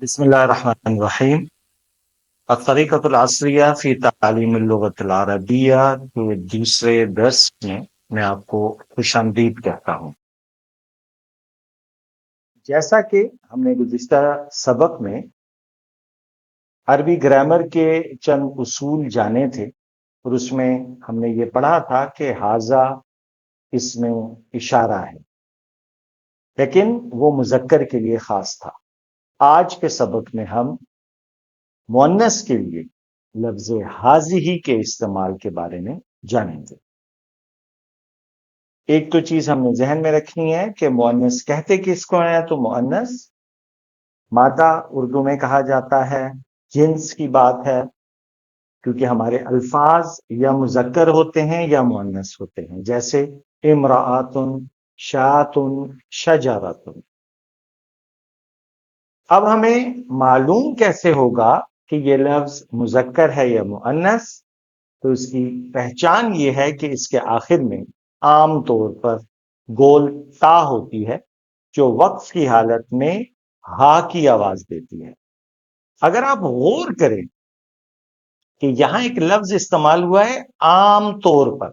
بسم اللہ الرحمن الرحیم۔ الطریقۃ العصریہ فی تعلیم اللغۃ العربیہ کے دوسرے درس میں آپ کو خوش آمدید کہتا ہوں۔ جیسا کہ ہم نے گزشتہ سبق میں عربی گرامر کے چند اصول جانے تھے اور اس میں ہم نے یہ پڑھا تھا کہ ھذا اس میں اشارہ ہے، لیکن وہ مذکر کے لیے خاص تھا۔ آج کے سبق میں ہم مؤنث کے لیے لفظ حاضی کے استعمال کے بارے میں جانیں گے۔ ایک تو چیز ہم نے ذہن میں رکھنی ہے کہ مؤنث کہتے کس کو ہیں، تو مؤنث مادہ اردو میں کہا جاتا ہے، جنس کی بات ہے، کیونکہ ہمارے الفاظ یا مذکر ہوتے ہیں یا مؤنث ہوتے ہیں، جیسے امرأۃ، شاۃ، شجرۃ۔ اب ہمیں معلوم کیسے ہوگا کہ یہ لفظ مذکر ہے یا مؤنث؟ تو اس کی پہچان یہ ہے کہ اس کے آخر میں عام طور پر گول تا ہوتی ہے جو وقف کی حالت میں ہا کی آواز دیتی ہے۔ اگر آپ غور کریں کہ یہاں ایک لفظ استعمال ہوا ہے عام طور پر،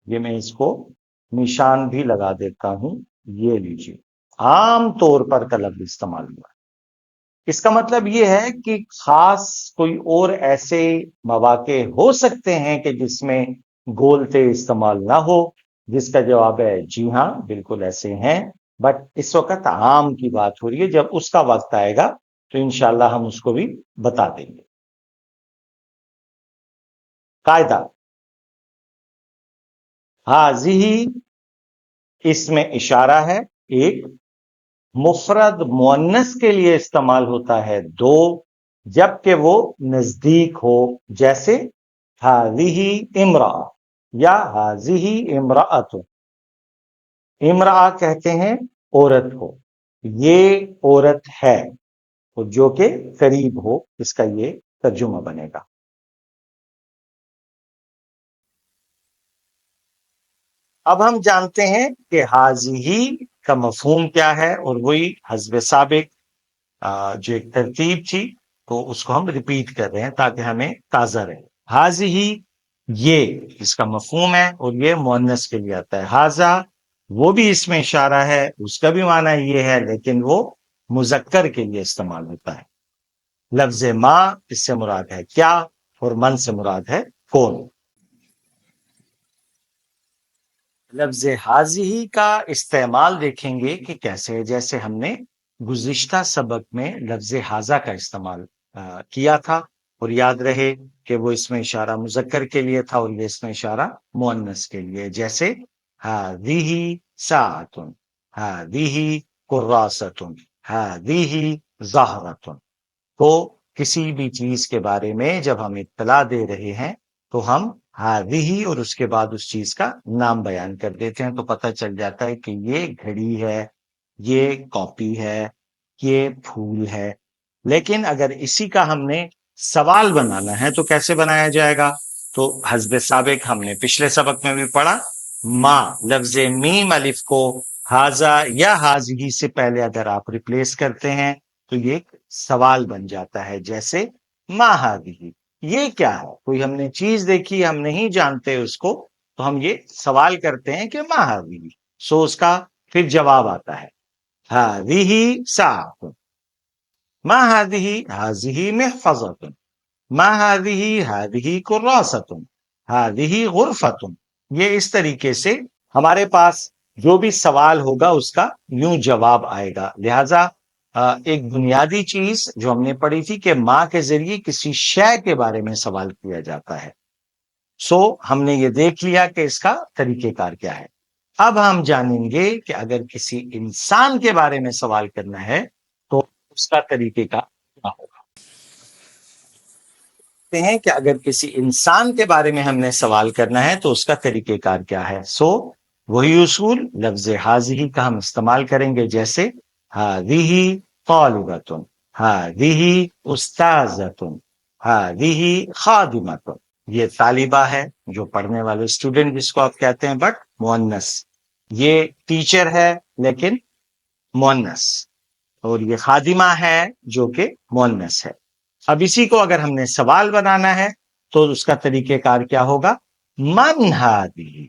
یہ میں اس کو نشان بھی لگا دیتا ہوں، یہ لیجیے، عام طور پر کا لفظ استعمال ہوا ہے۔ اس کا مطلب یہ ہے کہ خاص کوئی اور ایسے مواقع ہو سکتے ہیں کہ جس میں گولتے استعمال نہ ہو، جس کا جواب ہے جی ہاں، بالکل ایسے ہیں، بٹ اس وقت عام کی بات ہو رہی ہے۔ جب اس کا وقت آئے گا تو انشاءاللہ ہم اس کو بھی بتا دیں گے۔ قاعدہ، حاضی اس میں اشارہ ہے، ایک، مفرد مؤنث کے لیے استعمال ہوتا ہے، دو، جبکہ وہ نزدیک ہو، جیسے ہذہ امرأہ یا ہذہ امرأۃ۔ امرأہ کہتے ہیں عورت کو، یہ عورت ہے، جو کہ قریب ہو، اس کا یہ ترجمہ بنے گا۔ اب ہم جانتے ہیں کہ حاضی کا مفہوم کیا ہے، اور وہی حسب سابق جو ایک ترتیب تھی تو اس کو ہم ریپیٹ کر رہے ہیں تاکہ ہمیں تازہ رہے۔ حاضی یہ اس کا مفہوم ہے اور یہ مؤنث کے لیے آتا ہے۔ حاضا وہ بھی اس میں اشارہ ہے، اس کا بھی معنی یہ ہے، لیکن وہ مذکر کے لیے استعمال ہوتا ہے۔ لفظ ما اس سے مراد ہے کیا، اور من سے مراد ہے کون۔ لفظ حاضی کا استعمال دیکھیں گے کہ کیسے، جیسے ہم نے گزشتہ سبق میں لفظ حاضہ کا استعمال کیا تھا، اور یاد رہے کہ وہ اس میں اشارہ مذکر کے لیے تھا اور یہ اس میں اشارہ مؤنث کے لیے، جیسے ہذہ ساعۃ، ہذہ کراسۃ، ہذہ زہرۃ۔ تو کسی بھی چیز کے بارے میں جب ہم اطلاع دے رہے ہیں تو ہم ہذہ اور اس کے بعد اس چیز کا نام بیان کر دیتے ہیں، تو پتہ چل جاتا ہے کہ یہ گھڑی ہے، یہ کاپی ہے، یہ پھول ہے۔ لیکن اگر اسی کا ہم نے سوال بنانا ہے تو کیسے بنایا جائے گا؟ تو حسب سابق ہم نے پچھلے سبق میں بھی پڑھا، ما لفظ میم الف کو حاضہ یا حاضی سے پہلے اگر آپ ریپلیس کرتے ہیں تو یہ ایک سوال بن جاتا ہے، جیسے ما ہذہ، یہ کیا ہے؟ کوئی ہم نے چیز دیکھی، ہم نہیں جانتے اس کو، تو ہم یہ سوال کرتے ہیں کہ ما ہذہ، سو اس کا پھر جواب آتا ہے ہذہ ساعۃ، ما ہذہ، ہذہ محفظۃ، ما ہذہ، ہذہ کراسۃ، ہذہ غرفۃ۔ یہ اس طریقے سے ہمارے پاس جو بھی سوال ہوگا اس کا یوں جواب آئے گا۔ لہذا ایک بنیادی چیز جو ہم نے پڑھی تھی کہ ماں کے ذریعے کسی شے کے بارے میں سوال کیا جاتا ہے، سو ہم نے یہ دیکھ لیا کہ اس کا طریقہ کار کیا ہے۔ اب ہم جانیں گے کہ اگر کسی انسان کے بارے میں سوال کرنا ہے تو اس کا طریقہ کار کیا ہوگا۔ ہیں کہ اگر کسی انسان کے بارے میں ہم نے سوال کرنا ہے تو اس کا طریقہ کار کیا ہے، سو وہی اصول لفظ حاضی کا ہم استعمال کریں گے، جیسے ہذہ طالبۃ، ہذہ استاذۃ، ہذہ خادمۃ۔ یہ طالبہ ہے، جو پڑھنے والے اسٹوڈنٹ جس کو آپ کہتے ہیں، بٹ مؤنث۔ یہ ٹیچر ہے لیکن مؤنث۔ اور یہ خادمہ ہے جو کہ مؤنث ہے۔ اب اسی کو اگر ہم نے سوال بنانا ہے تو اس کا طریقہ کار کیا ہوگا؟ من ہادی،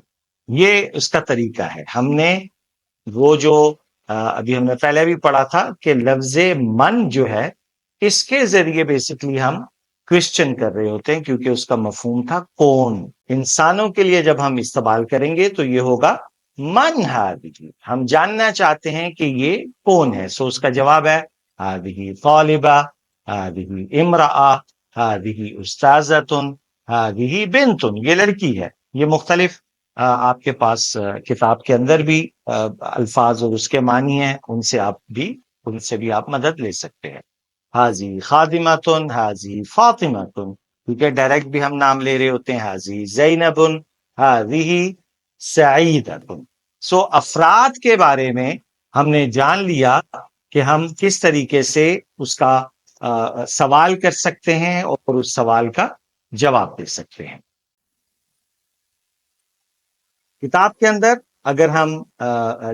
یہ اس کا طریقہ ہے۔ ہم نے وہ جو ابھی ہم نے پہلے بھی پڑھا تھا کہ لفظ من جو ہے اس کے ذریعے بیسکلی ہم کوشچن کر رہے ہوتے ہیں، کیونکہ اس کا مفہوم تھا کون۔ انسانوں کے لیے جب ہم استعمال کریں گے تو یہ ہوگا من ہادی، ہم جاننا چاہتے ہیں کہ یہ کون ہے۔ سو اس کا جواب ہے ہادی طالبہ، ہادی امرأہ، ہادی استاذۃ، ہادی بنت، یہ لڑکی ہے۔ یہ مختلف آپ کے پاس کتاب کے اندر بھی الفاظ اور اس کے معنی ہیں، ان سے بھی آپ مدد لے سکتے ہیں۔ حاضی خادمتن، حاضی فاطمتن، کیونکہ ڈائریکٹ بھی ہم نام لے رہے ہوتے ہیں۔ حاضی زینبن، حاضی سعیدتن۔ سو افراد کے بارے میں ہم نے جان لیا کہ ہم کس طریقے سے اس کا سوال کر سکتے ہیں اور اس سوال کا جواب دے سکتے ہیں۔ کتاب کے اندر اگر ہم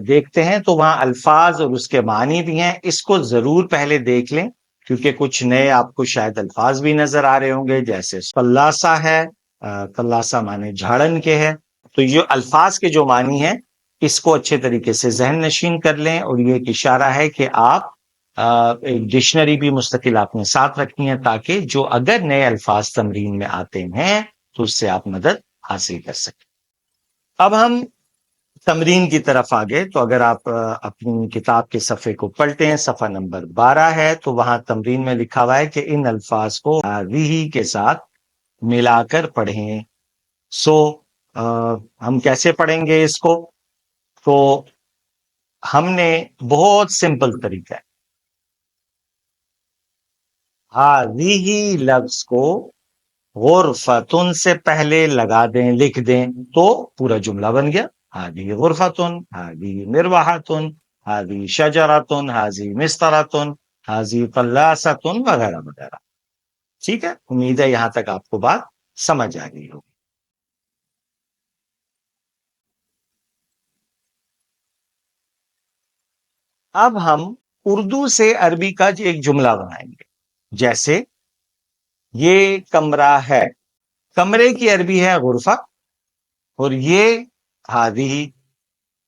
دیکھتے ہیں تو وہاں الفاظ اور اس کے معنی بھی ہیں، اس کو ضرور پہلے دیکھ لیں، کیونکہ کچھ نئے آپ کو شاید الفاظ بھی نظر آ رہے ہوں گے، جیسے قلاسہ ہے، قلاسہ معنی جھاڑن کے ہے۔ تو یہ الفاظ کے جو معنی ہیں اس کو اچھے طریقے سے ذہن نشین کر لیں، اور یہ ایک اشارہ ہے کہ آپ ایک ڈکشنری بھی مستقل آپ نے ساتھ رکھنی ہے، تاکہ جو اگر نئے الفاظ تمرین میں آتے ہیں تو اس سے آپ مدد حاصل کر سکیں۔ اب ہم تمرین کی طرف آگے، تو اگر آپ اپنی کتاب کے صفحے کو پلٹیں، صفحہ نمبر 12 ہے، تو وہاں تمرین میں لکھا ہوا ہے کہ ان الفاظ کو ہی کے ساتھ ملا کر پڑھیں۔ سو ہم کیسے پڑھیں گے اس کو؟ تو ہم نے بہت سمپل طریقہ ہے، ہی لفظ کو غرفتن سے پہلے لگا دیں، لکھ دیں، تو پورا جملہ بن گیا۔ ہادی غرفتن، ہادی مروحتن، ہادی شجرتن، ہادی مسترتن، ہادی قلاستن، وغیرہ وغیرہ۔ ٹھیک ہے، امید ہے یہاں تک آپ کو بات سمجھ آ گئی ہوگی۔ اب ہم اردو سے عربی کا ایک جملہ بنائیں گے، جیسے یہ کمرہ ہے، کمرے کی عربی ہے غرفہ، اور یہ ہادی،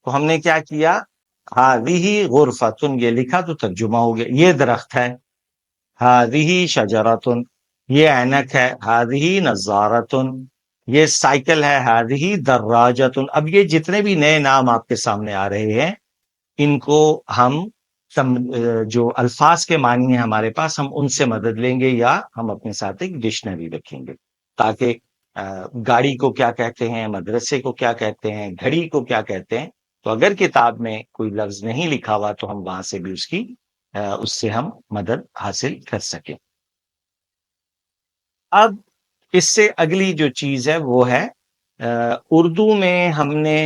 تو ہم نے کیا کیا؟ ہادی غرفتن یہ لکھا تو ترجمہ ہو گیا۔ یہ درخت ہے، ہادی شجرتن، یہ اینک ہے، ہادی نظارتن، یہ سائیکل ہے، ہادی دراجتن۔ اب یہ جتنے بھی نئے نام آپ کے سامنے آ رہے ہیں، ان کو ہم جو الفاظ کے معنی ہیں ہمارے پاس، ہم ان سے مدد لیں گے، یا ہم اپنے ساتھ ایک ڈکشنری رکھیں گے، تاکہ گاڑی کو کیا کہتے ہیں، مدرسے کو کیا کہتے ہیں، گھڑی کو کیا کہتے ہیں، تو اگر کتاب میں کوئی لفظ نہیں لکھا ہوا تو ہم وہاں سے بھی اس سے ہم مدد حاصل کر سکیں۔ اب اس سے اگلی جو چیز ہے وہ ہے اردو میں ہم نے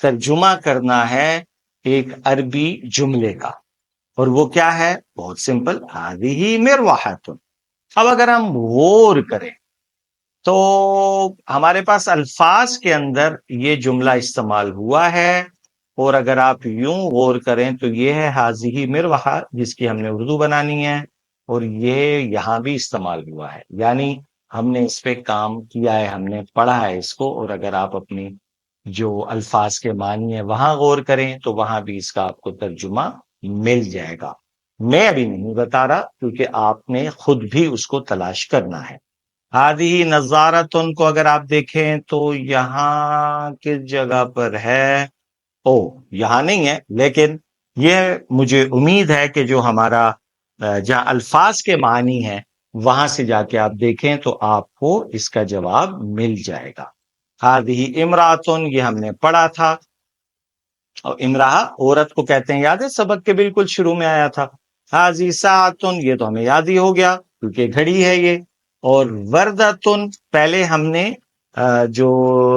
ترجمہ کرنا ہے ایک عربی جملے کا، اور وہ کیا ہے؟ بہت سمپل، ہذہ مروحۃ۔ اب اگر ہم غور کریں تو ہمارے پاس الفاظ کے اندر یہ جملہ استعمال ہوا ہے، اور اگر آپ یوں غور کریں تو یہ ہے ہذہ مروحہ، جس کی ہم نے اردو بنانی ہے، اور یہ یہاں بھی استعمال ہوا ہے، یعنی ہم نے اس پہ کام کیا ہے، ہم نے پڑھا ہے اس کو، اور اگر آپ اپنی جو الفاظ کے معنی ہے وہاں غور کریں تو وہاں بھی اس کا آپ کو ترجمہ مل جائے گا۔ میں ابھی نہیں بتا رہا، کیونکہ آپ نے خود بھی اس کو تلاش کرنا ہے۔ ہادی نظارتن کو اگر آپ دیکھیں تو یہاں کس جگہ پر ہے؟ یہاں نہیں ہے، لیکن یہ مجھے امید ہے کہ جو ہمارا جہاں الفاظ کے معنی ہے وہاں سے جا کے آپ دیکھیں تو آپ کو اس کا جواب مل جائے گا۔ ہادی امراتن، یہ ہم نے پڑھا تھا، اور امراہ عورت کو کہتے ہیں، یاد ہے سبق کے بالکل شروع میں آیا تھا۔ حاضی ساعتن، یہ تو ہمیں یاد ہی ہو گیا کیونکہ گھڑی ہے یہ۔ اور وردتن، پہلے ہم نے جو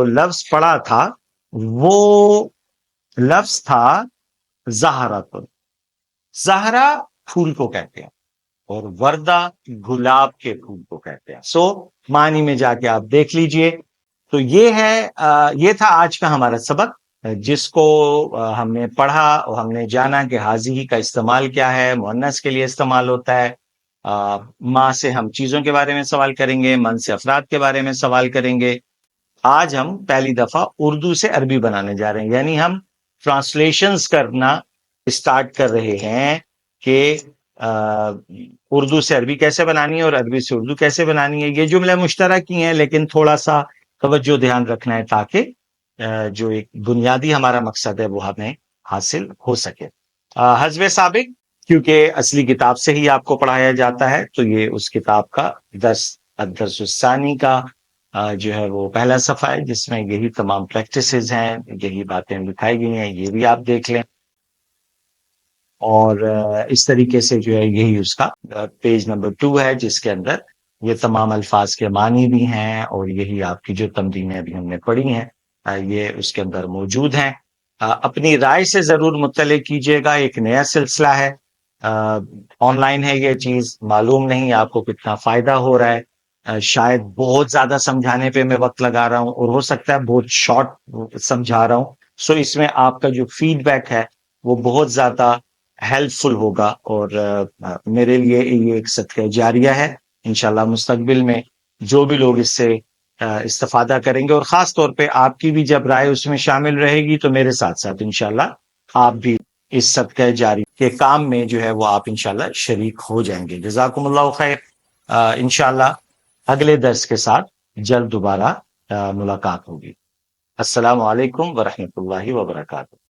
لفظ پڑھا تھا وہ لفظ تھا زہرتن۔ زہرا پھول کو کہتے ہیں، اور وردہ گلاب کے پھول کو کہتے ہیں۔ سو معنی میں جا کے آپ دیکھ لیجئے۔ تو یہ ہے، یہ تھا آج کا ہمارا سبق۔ جس کو ہم نے پڑھا اور ہم نے جانا کہ حاضی کا استعمال کیا ہے، مؤنث کے لیے استعمال ہوتا ہے۔ ماں سے ہم چیزوں کے بارے میں سوال کریں گے، من سے افراد کے بارے میں سوال کریں گے۔ آج ہم پہلی دفعہ اردو سے عربی بنانے جا رہے ہیں، یعنی ہم ٹرانسلیشنز کرنا اسٹارٹ کر رہے ہیں کہ اردو سے عربی کیسے بنانی ہے اور عربی سے اردو کیسے بنانی ہے۔ یہ جملے مشترک ہی ہیں، لیکن تھوڑا سا توجہ دھیان رکھنا ہے تاکہ جو ایک بنیادی ہمارا مقصد ہے وہ ہمیں حاصل ہو سکے۔ حذف سابق کیونکہ اصلی کتاب سے ہی آپ کو پڑھایا جاتا ہے، تو یہ اس کتاب کا الدرس الثانی کا جو ہے وہ پہلا صفحہ ہے، جس میں یہی تمام پریکٹسز ہیں، یہی باتیں دکھائی گئی ہیں، یہ بھی آپ دیکھ لیں۔ اور اس طریقے سے جو ہے یہی اس کا پیج نمبر 2 ہے، جس کے اندر یہ تمام الفاظ کے معنی بھی ہیں، اور یہی آپ کی جو تمرینیں ابھی ہم نے پڑھی ہیں یہ اس کے اندر موجود ہیں۔ اپنی رائے سے ضرور مطلع کیجیے گا، ایک نیا سلسلہ ہے، آن لائن ہے یہ چیز، معلوم نہیں آپ کو کتنا فائدہ ہو رہا ہے۔ شاید بہت زیادہ سمجھانے پہ میں وقت لگا رہا ہوں، اور ہو سکتا ہے بہت شارٹ سمجھا رہا ہوں، سو اس میں آپ کا جو فیڈ بیک ہے وہ بہت زیادہ ہیلپ فل ہوگا، اور میرے لیے یہ ایک صدقہ جاریہ ہے۔ انشاءاللہ مستقبل میں جو بھی لوگ اس سے استفادہ کریں گے، اور خاص طور پہ آپ کی بھی جب رائے اس میں شامل رہے گی، تو میرے ساتھ ساتھ انشاءاللہ آپ بھی اس صدقہ جاری کے کام میں جو ہے وہ آپ انشاءاللہ شریک ہو جائیں گے۔ جزاکم اللہ خیر۔ انشاءاللہ اگلے درس کے ساتھ جلد دوبارہ ملاقات ہوگی۔ السلام علیکم ورحمۃ اللہ وبرکاتہ۔